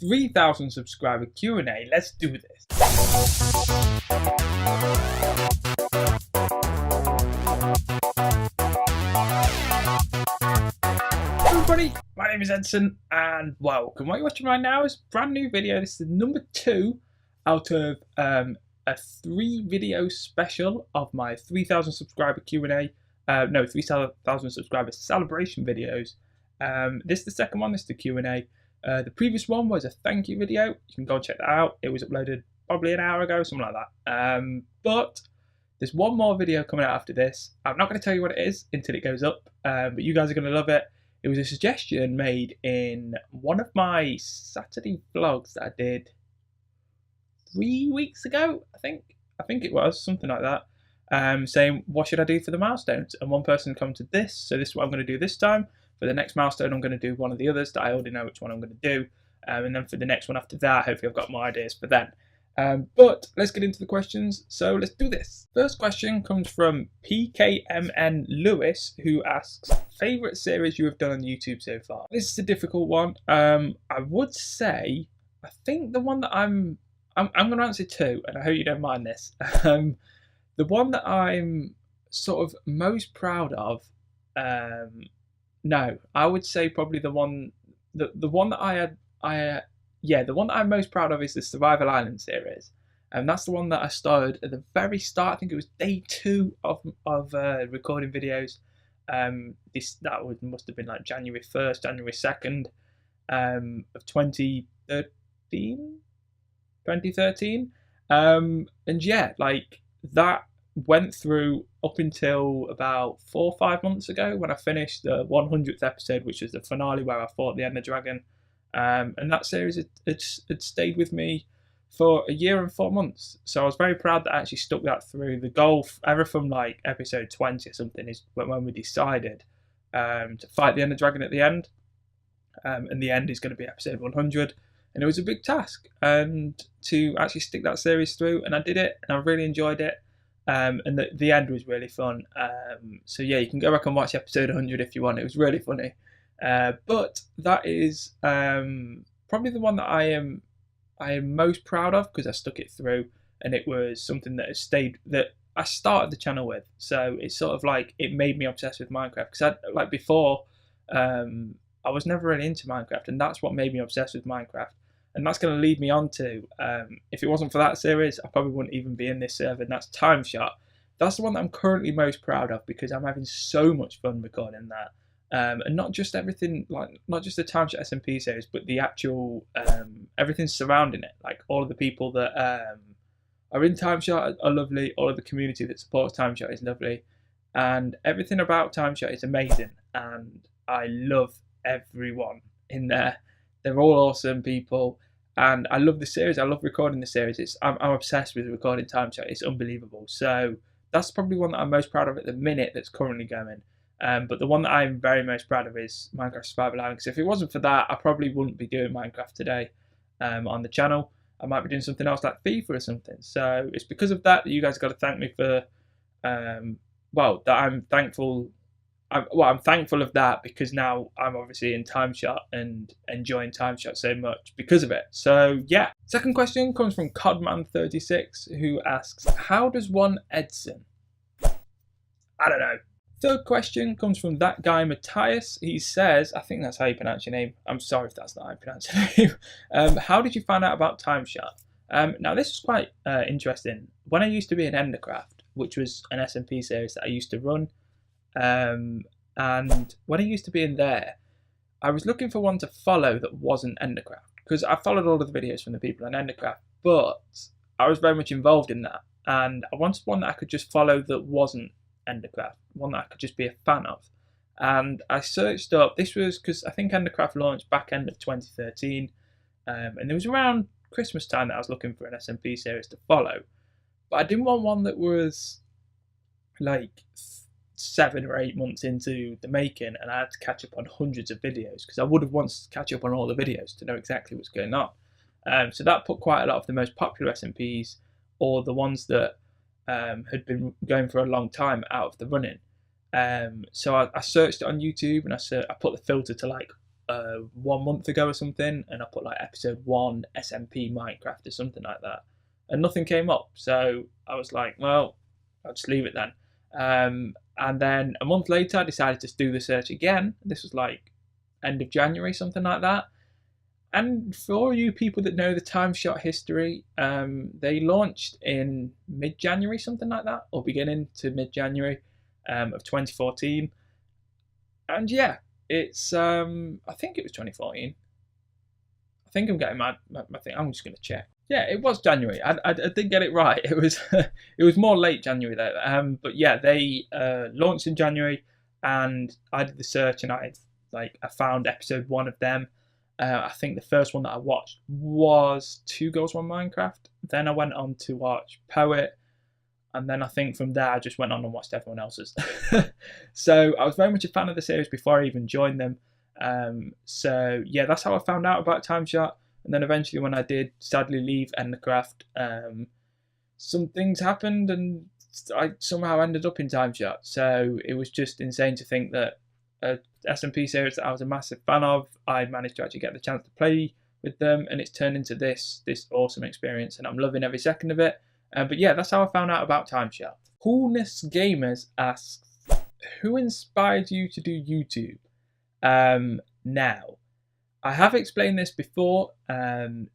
3,000 subscriber Q&A. Let's do this. Everybody, my name is Edson and welcome. What you're watching right now is a brand new video. This is number 2 out of a 3 video special of my 3,000 subscriber Q&A. 3,000 subscriber celebration videos. This is the second one. This is the Q&A. The previous one was a thank you video. You can go and check that out. It was uploaded probably an hour ago, something like that. But there's one more video coming out after this. I'm not going to tell you what it is until it goes up, but you guys are going to love it. It was a suggestion made in one of my Saturday vlogs that I did 3 weeks ago, I think it was, something like that, saying, what should I do for the milestones? And one person commented this, so this is what I'm going to do this time. For the next milestone, I'm going to do one of the others that I already know which one I'm going to do. And then for the next one after that, hopefully I've got more ideas for then. But let's get into the questions, so let's do this. First question comes from PKMN Lewis, who asks, favourite series you have done on YouTube so far? This is a difficult one. I would say, I think the one that I'm going to answer 2, and I hope you don't mind this. The one that I'm sort of most proud of, no, I would say probably the one that the one that I'm most proud of is the Survival Island series, and that's the one that I started at the very start. I think it was day 2 of recording videos. Must have been like January 1st, January 2nd, of 2013. And yeah, like that went through up until about 4 or 5 months ago when I finished the 100th episode, which was the finale where I fought the Ender Dragon. And that series it stayed with me for a year and 4 months. So I was very proud that I actually stuck that through. The goal ever from like episode 20 or something is when we decided to fight the Ender Dragon at the end. And the end is going to be episode 100. And it was a big task, and to actually stick that series through, and I did it, and I really enjoyed it. And the end was really fun. So yeah, you can go back and watch episode 100 if you want. It was really funny. But that is probably the one that I am most proud of, because I stuck it through, and it was something that has stayed, that I started the channel with. So it's sort of like it made me obsessed with Minecraft, because before I was never really into Minecraft, and that's what made me obsessed with Minecraft. And that's going to lead me on to, if it wasn't for that series, I probably wouldn't even be in this server, and that's Time Shot. That's the one that I'm currently most proud of, because I'm having so much fun recording that. And not just everything, like not just the Time Shot SMP series, but the actual, everything surrounding it. Like all of the people that are in Time Shot are lovely, all of the community that supports Time Shot is lovely, and everything about Time Shot is amazing, and I love everyone in there. They're all awesome people, and I love the series. I love recording the series. I'm obsessed with recording Time Shot. It's unbelievable. So that's probably one that I'm most proud of at the minute that's currently going. But the one that I'm very most proud of is Minecraft Survival Island, because if it wasn't for that, I probably wouldn't be doing Minecraft today on the channel. I might be doing something else like FIFA or something. So it's because of that you guys got to thank me for, that I'm thankful. I'm thankful of that, because now I'm obviously in Time Shot and enjoying Time Shot so much because of it. So yeah. Second question comes from Codman36, who asks, how does one Edson? I don't know. Third question comes from that guy Matthias. He says, I think that's how you pronounce your name. I'm sorry if that's not how you pronounce your name. How did you find out about Time Shot? Now this is quite interesting. When I used to be in Endercraft, which was an SMP series that I used to run, and when I used to be in there, I was looking for one to follow that wasn't Endercraft, because I followed all of the videos from the people in Endercraft, but I was very much involved in that, and I wanted one that I could just follow that wasn't Endercraft, one that I could just be a fan of. And I searched up, this was because I think Endercraft launched back end of 2013, and it was around Christmas time that I was looking for an SMP series to follow, but I didn't want one that was like 7 or 8 months into the making and I had to catch up on hundreds of videos, because I would have wanted to catch up on all the videos to know exactly what's going on. So that put quite a lot of the most popular SMPs, or the ones that had been going for a long time, out of the running. So I searched it on YouTube, and I put the filter to like 1 month ago or something, and I put like episode 1 SMP Minecraft or something like that, and nothing came up. So I was like, well, I'll just leave it then. And then a month later, I decided to do the search again. This was like end of January, something like that. And for all you people that know the Time Shot history, they launched in mid-January, something like that, or beginning to mid-January of 2014. And yeah, it's I think it was 2014. I think I'm getting my thing. I'm just going to check. Yeah, it was January. I did get it right. It was it was more late January though. But yeah, they launched in January, and I did the search, and I found episode 1 of them. I think the first one that I watched was Two Girls One Minecraft. Then I went on to watch Poet, and then I think from there I just went on and watched everyone else's. So I was very much a fan of the series before I even joined them. So yeah, that's how I found out about Time Shot. And then eventually, when I did sadly leave Endcraft, some things happened, and I somehow ended up in Time Shot. So it was just insane to think that a SMP series that I was a massive fan of, I managed to actually get the chance to play with them, and it's turned into this awesome experience, and I'm loving every second of it. But yeah, that's how I found out about Time Shot. Coolness Gamers asks, who inspired you to do YouTube? Now, I have explained this before.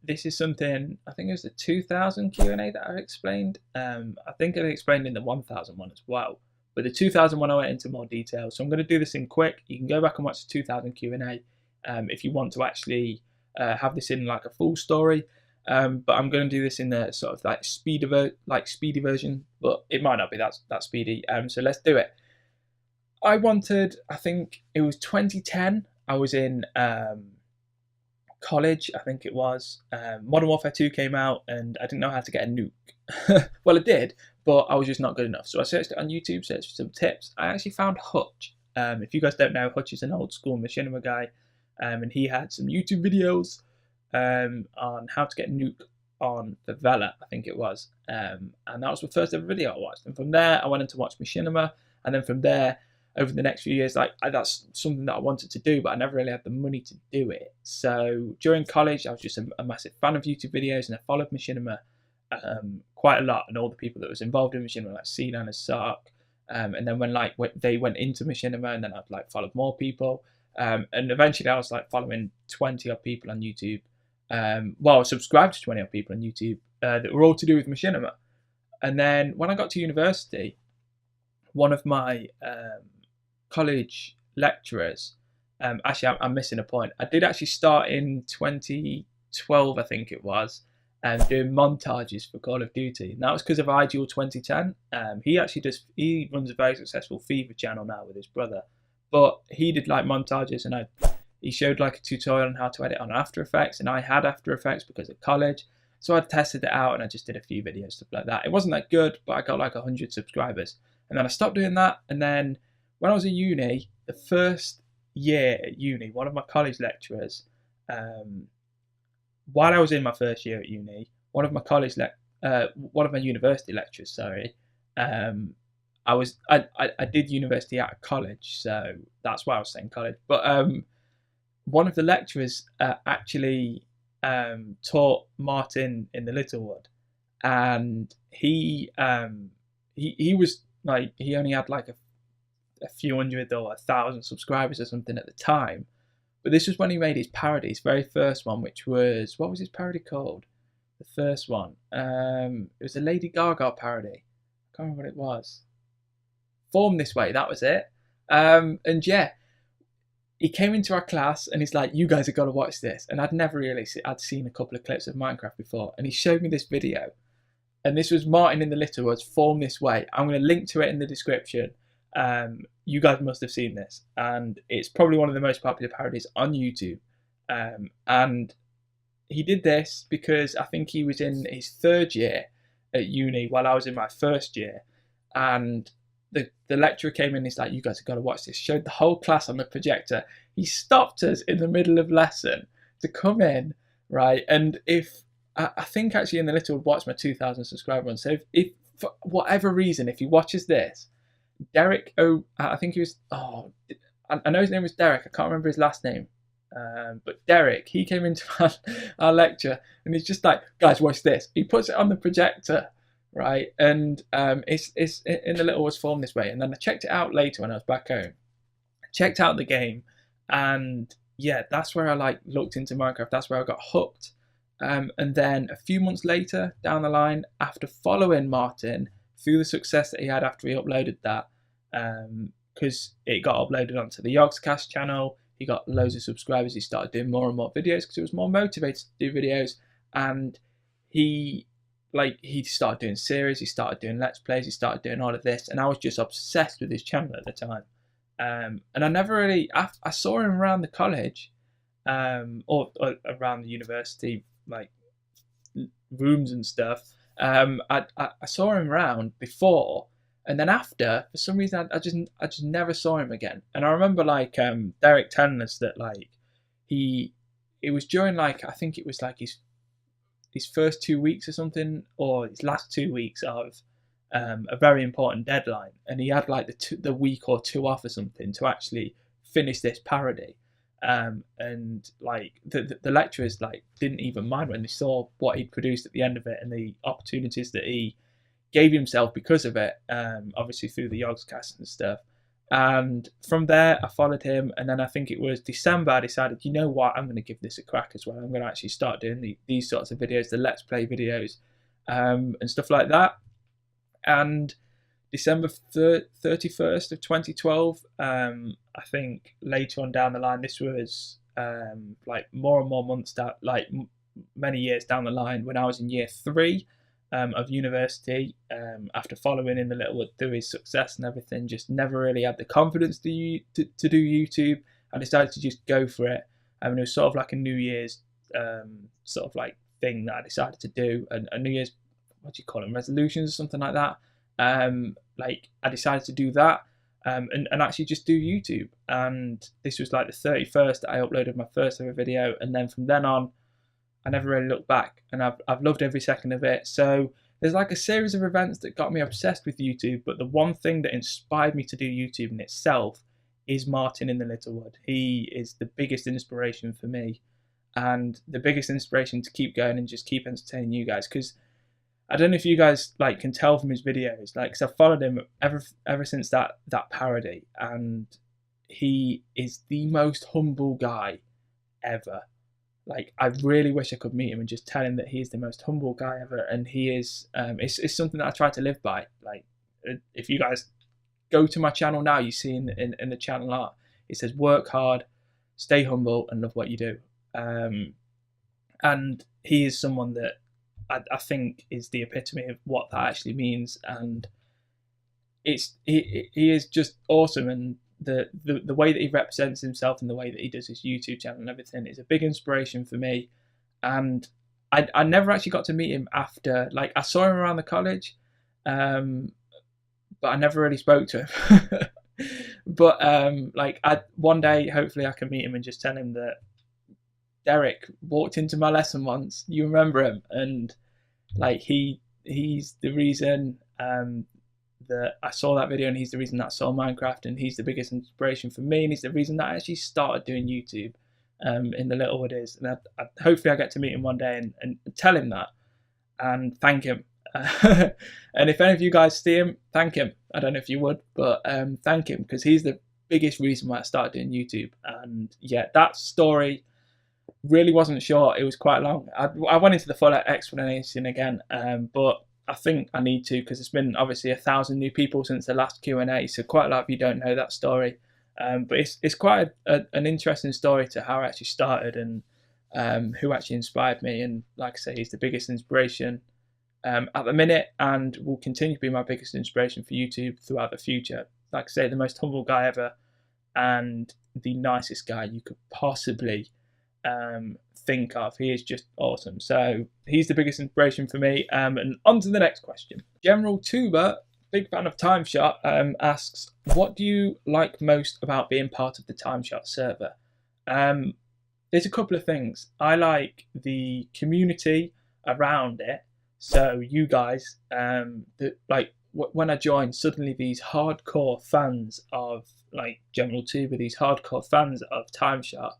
This is something, I think it was the 2000 Q&A that I explained. I think I explained in the 1000 one as well. But the 2000 one I went into more detail. So I'm going to do this in quick. You can go back and watch the 2000 Q&A if you want to actually have this in like a full story. But I'm going to do this in the sort of like speedy version. But it might not be that speedy. So let's do it. I think it was 2010. I was in college, I think it was. Modern Warfare 2 came out, and I didn't know how to get a nuke. Well, I did, but I was just not good enough. So I searched it on YouTube, searched for some tips. I actually found Hutch. If you guys don't know, Hutch is an old school machinima guy, and he had some YouTube videos on how to get a nuke on Favela, I think it was. And that was the first ever video I watched. And from there, I went on to watch machinima, and then from there, over the next few years, that's something that I wanted to do, but I never really had the money to do it. So during college, I was just a massive fan of YouTube videos, and I followed machinima quite a lot, and all the people that was involved in machinima, like C9 and Sark. And then when they went into machinima, and then I'd followed more people, and eventually I was following 20 odd people on YouTube. Well, I subscribed to 20 odd people on YouTube that were all to do with machinima. And then when I got to university, one of my college lecturers, actually I'm missing a point. I did actually start in 2012, I think it was, doing montages for Call of Duty, and that was because of Ideal 2010. He runs a very successful FIFA channel now with his brother, but he did montages, and he showed a tutorial on how to edit on After Effects, and I had After Effects because of college, so I tested it out and I just did a few videos, stuff like that. It wasn't that good, but I got 100 subscribers, and then I stopped doing that. And then when I was in uni, the first year at uni, one of my college lecturers, while I was in my first year at uni, one of my university lecturers, sorry, I did university out of college, so that's why I was saying college. But one of the lecturers actually taught Martin in the Littlewood, and he was he only had a few hundred or 1,000 subscribers or something at the time. But this was when he made his parody, his very first one, which was, what was his parody called? The first one. It was a Lady Gaga parody. I can't remember what it was. Form This Way, that was it. And yeah, he came into our class and he's like, you guys have got to watch this. And I'd seen a couple of clips of Minecraft before, and he showed me this video. And this was Martin in the Littlewoods, Form This Way. I'm going to link to it in the description. You guys must have seen this, and it's probably one of the most popular parodies on YouTube. And he did this because I think he was in his third year at uni while I was in my first year, and the lecturer came in and he's like, you guys have got to watch this. Showed the whole class on the projector. He stopped us in the middle of lesson to come in, right? And I think actually in the Littlewood watched my 2,000 subscriber one. So if for whatever reason, if he watches this, Derek, I think he was, I know his name was Derek, I can't remember his last name. But Derek, he came into our lecture and he's just like, guys, watch this. He puts it on the projector, right? And it's in the little was formed this way. And then I checked it out later when I was back home. I checked out the game, and yeah, that's where I like looked into Minecraft. That's where I got hooked. And then a few months later, down the line, after following Martin through the success that he had after he uploaded that, because it got uploaded onto the Yogscast channel, he got loads of subscribers. He started doing more and more videos because he was more motivated to do videos, and he started doing series. He started doing let's plays. He started doing all of this, and I was just obsessed with his channel at the time. And I never really, I saw him around the college, or around the university, like rooms and stuff. I saw him around before, and then after, for some reason, I just never saw him again. And I remember like Derek telling us that like it was during like, I think it was like his first 2 weeks or something, or his last 2 weeks of a very important deadline, and he had like the week or two off or something to actually finish this parody. And like the lecturers like didn't even mind when they saw what he'd produced at the end of it and the opportunities that he gave himself because of it, obviously through the Yogscast and stuff. And from there I followed him, and then I think it was December I decided, you know what, I'm going to give this a crack as well. I'm going to actually start doing these sorts of videos, the let's play videos, and stuff like that. And December 31st of 2012, I think later on down the line, this was like more and more months down, like many years down the line, when I was in year 3 of university, after following in the Littlewood through his success and everything, just never really had the confidence to do YouTube. I decided to just go for it. It was sort of like a New Year's sort of like thing that I decided to do, a New Year's, what do you call them, resolutions or something like that. Like I decided to do that, and actually just do YouTube. And this was like the 31st that I uploaded my first ever video, and then from then on I never really looked back, and I've loved every second of it. So there's like a series of events that got me obsessed with YouTube, but the one thing that inspired me to do YouTube in itself is Martin in the Littlewood. He is the biggest inspiration for me, and the biggest inspiration to keep going and just keep entertaining you guys. Because I don't know if you guys like can tell from his videos, like, cause I've followed him ever since that parody, and he is the most humble guy ever. Like, I really wish I could meet him and just tell him that he is the most humble guy ever, and he is. It's something that I try to live by. Like, if you guys go to my channel now, you see in the channel art, it says work hard, stay humble, and love what you do. And he is someone that I think is the epitome of what that actually means, and he is just awesome, and the way that he represents himself and the way that he does his YouTube channel and everything is a big inspiration for me. And I never actually got to meet him after, like, I saw him around the college, but I never really spoke to him. But like, one day hopefully I can meet him and just tell him that Derek walked into my lesson once, you remember him, and like he's the reason that I saw that video, and he's the reason that I saw Minecraft, and he's the biggest inspiration for me, and he's the reason that I actually started doing YouTube in the Littlewood is. And hopefully I get to meet him one day and tell him that and thank him. And if any of you guys see him, thank him. I don't know if you would, but thank him, because he's the biggest reason why I started doing YouTube. And yeah, that story really wasn't short, it was quite long. I went into the full explanation again, but I think I need to, because it's been obviously 1,000 new people since the last Q&A, so quite a lot of you don't know that story. But it's quite an interesting story to how I actually started, and who actually inspired me. And like I say, he's the biggest inspiration at the minute, and will continue to be my biggest inspiration for YouTube throughout the future. Like I say, the most humble guy ever, and the nicest guy you could possibly think of. He is just awesome. So he's the biggest inspiration for me. And on to the next question. General Tuber, big fan of Timeshot, asks, what do you like most about being part of the Timeshot server? There's a couple of things. I like the community around it. So you guys, like when I joined, suddenly these hardcore fans of like General Tuber, these hardcore fans of Timeshot,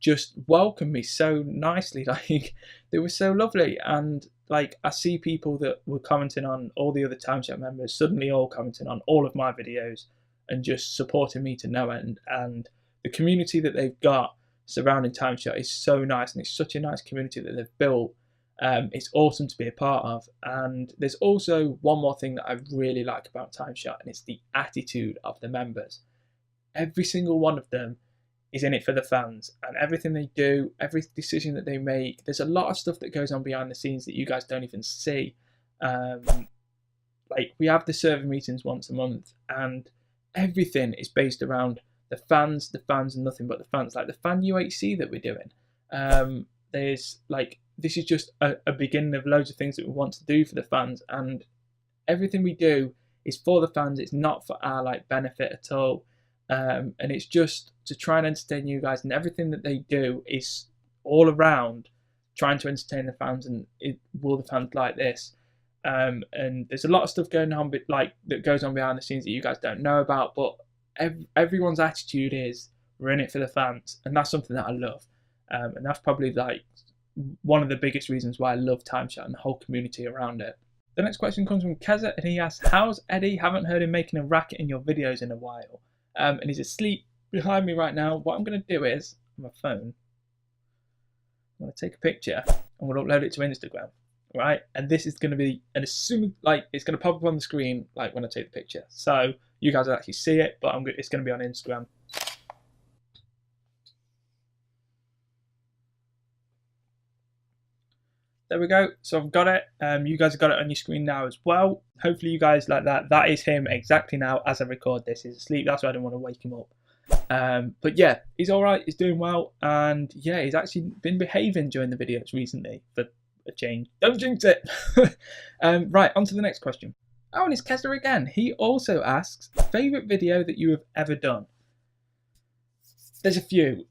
just welcomed me so nicely. Like, they were so lovely. And like, I see people that were commenting on all the other timeshare members suddenly all commenting on all of my videos and just supporting me to no end. And the community that they've got surrounding timeshare is so nice, and it's such a nice community that they've built. It's awesome to be a part of. And there's also one more thing that I really like about timeshare, and it's the attitude of the members. Every single one of them is in it for the fans, and everything they do, every decision that they make, there's a lot of stuff that goes on behind the scenes that you guys don't even see. Like, we have the server meetings once a month, and everything is based around the fans, and nothing but the fans. Like the fan UHC that we're doing, there's like, this is just a beginning of loads of things that we want to do for the fans, and everything we do is for the fans. It's not for our like benefit at all. And it's just to try and entertain you guys, and everything that they do is all around trying to entertain the fans, and will the fans like this? And there's a lot of stuff going on, like that goes on behind the scenes that you guys don't know about. But everyone's attitude is, we're in it for the fans, and that's something that I love. And that's probably like one of the biggest reasons why I love timeshare and the whole community around it. The next question comes from Keza, and he asks, "How's Eddie? Haven't heard him making a racket in your videos in a while." And he's asleep behind me right now. What I'm going to do is, on my phone, I'm going to take a picture and we'll upload it to Instagram, right? And this is going to be, and as soon like it's going to pop up on the screen, like when I take the picture, so you guys will actually see it. But it's going to be on Instagram. There we go. So I've got it. You guys have got it on your screen now as well. Hopefully you guys like that. That is him exactly now as I record this. He's asleep. That's why I didn't want to wake him up. But yeah, he's all right. He's doing well. And yeah, he's actually been behaving during the videos recently for a change. Don't jinx it. Right, on to the next question. Oh, and it's Kessler again. He also asks, favourite video that you have ever done? There's a few.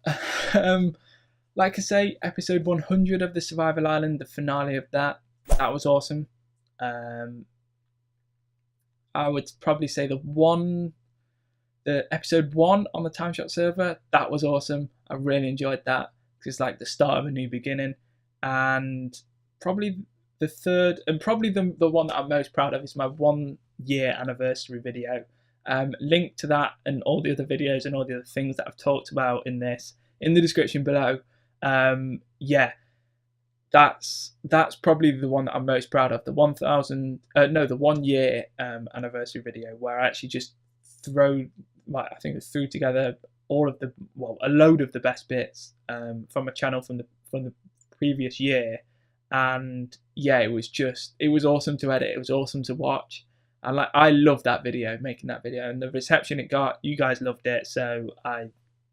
Like I say, episode 100 of the Survival Island, the finale of that was awesome. I would probably say the episode 1 on the Timeshot server, that was awesome. I really enjoyed that, because it's like the start of a new beginning. And probably the third, and probably the one that I'm most proud of, is my 1-year anniversary video. Link to that and all the other videos and all the other things that I've talked about in this in the description below. Yeah, that's probably the one that I'm most proud of. The 1-year anniversary video, where I actually just threw together all of a load of the best bits from a channel from the previous year. And yeah, it was awesome to edit. It was awesome to watch. And I loved that video, making that video, and the reception it got. You guys loved it, so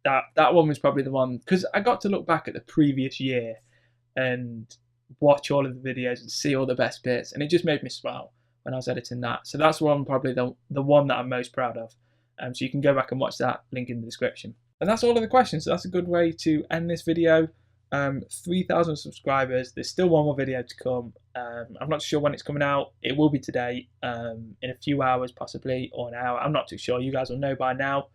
that one was probably the one, because I got to look back at the previous year and watch all of the videos and see all the best bits, and it just made me smile when I was editing that. So that's probably the one that I'm most proud of. So you can go back and watch that, link in the description. And that's all of the questions. So that's a good way to end this video. 3,000 subscribers. There's still one more video to come. I'm not sure when it's coming out. It will be today, in a few hours possibly, or an hour. I'm not too sure. You guys will know by now.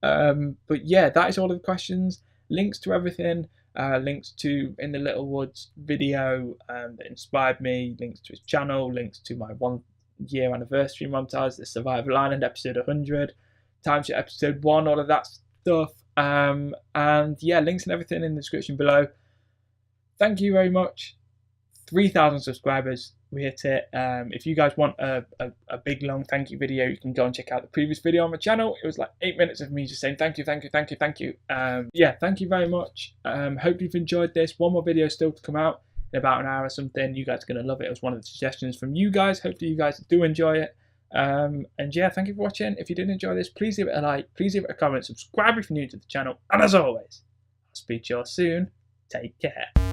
But yeah, that is all of the questions. Links to everything, links to In the Little Woods video that inspired me, links to his channel, links to my 1-year anniversary montage, the Survival Island episode 100, Timeshare episode 1, all of that stuff. And yeah, links and everything in the description below. Thank you very much. 3,000 subscribers, we hit it. If you guys want a big long thank you video, you can go and check out the previous video on my channel. It was like 8 minutes of me just saying thank you. Yeah, thank you very much. Hope you've enjoyed this. One more video still to come out in about an hour or something. You guys are going to love it. It was one of the suggestions from you guys. Hopefully you guys do enjoy it. And yeah, thank you for watching. If you did enjoy this, please leave it a like, please leave it a comment, subscribe if you're new to the channel, and as always, I'll speak to you all soon. Take care.